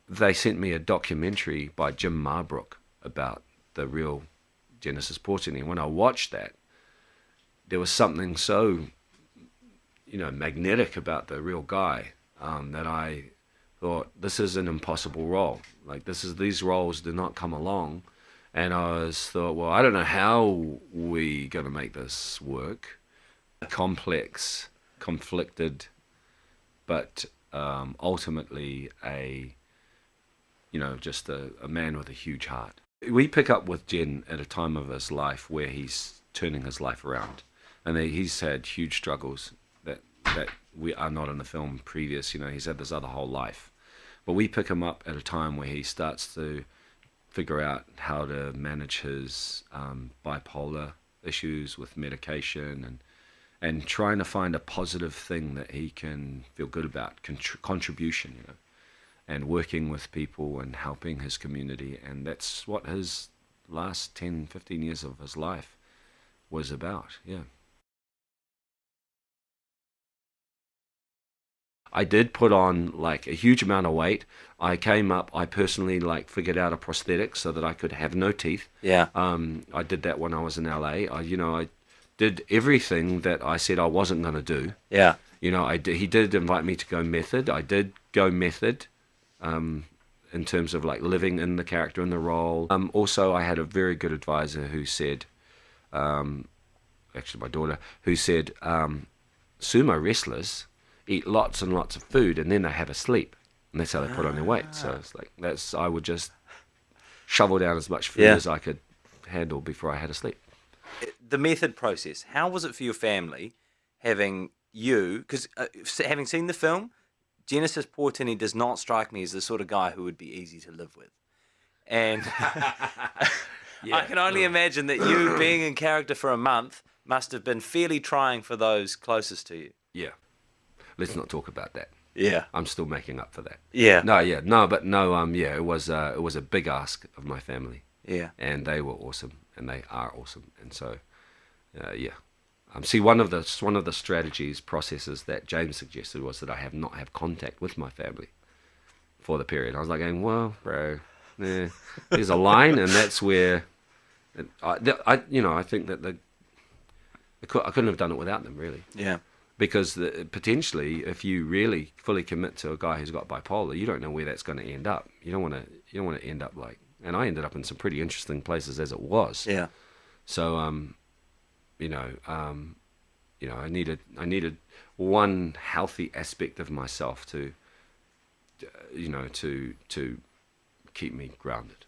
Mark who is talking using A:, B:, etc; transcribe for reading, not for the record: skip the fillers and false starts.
A: they sent me a documentary by Jim Marbrook about the real Genesis Potini. And when I watched that, there was something so, magnetic about the real guy, that I thought, this is an impossible role. Like, these roles do not come along. And I thought, well, I don't know how we going to make this work. Complex, conflicted, but ultimately just a man with a huge heart. We pick up with Jen at a time of his life where he's turning his life around, and he's had huge struggles that we are not in the film previous. He's had this other whole life, but we pick him up at a time where he starts to figure out how to manage his bipolar issues with medication, and trying to find a positive thing that he can feel good about, contribution, and working with people and helping his community. And that's what his last 10, 15 years of his life was about, yeah. I did put on like a huge amount of weight. I personally like figured out a prosthetic so that I could have no teeth.
B: Yeah.
A: I did that when I was in LA. I did everything that I said I wasn't going to do.
B: Yeah.
A: He did invite me to go method. I did go method, in terms of like living in the character and the role. Also, I had a very good advisor who said, actually my daughter, who said, sumo wrestlers eat lots and lots of food and then they have a sleep. And that's how they put on their weight. So it's like, I would just shovel down as much food as I could handle before I had a sleep.
B: The method process, how was it for your family having you, because having seen the film, Genesis Potini does not strike me as the sort of guy who would be easy to live with. And
A: Yeah,
B: I can only imagine that you being in character for a month must have been fairly trying for those closest to you.
A: Yeah. Let's not talk about that.
B: Yeah.
A: I'm still making up for that.
B: Yeah.
A: No, yeah, no, but no, yeah, it was a big ask of my family.
B: Yeah.
A: And they were awesome, and they are awesome, and so, yeah. See, one of the strategies, processes that James suggested was that I not have contact with my family for the period. I was like going, well, bro, there's a line, and that's where, I think that I couldn't have done it without them, really.
B: Yeah.
A: Because potentially, if you really fully commit to a guy who's got bipolar, you don't know where that's going to end up. You don't want to end up like, and I ended up in some pretty interesting places as it was.
B: Yeah.
A: So, I needed one healthy aspect of myself to keep me grounded.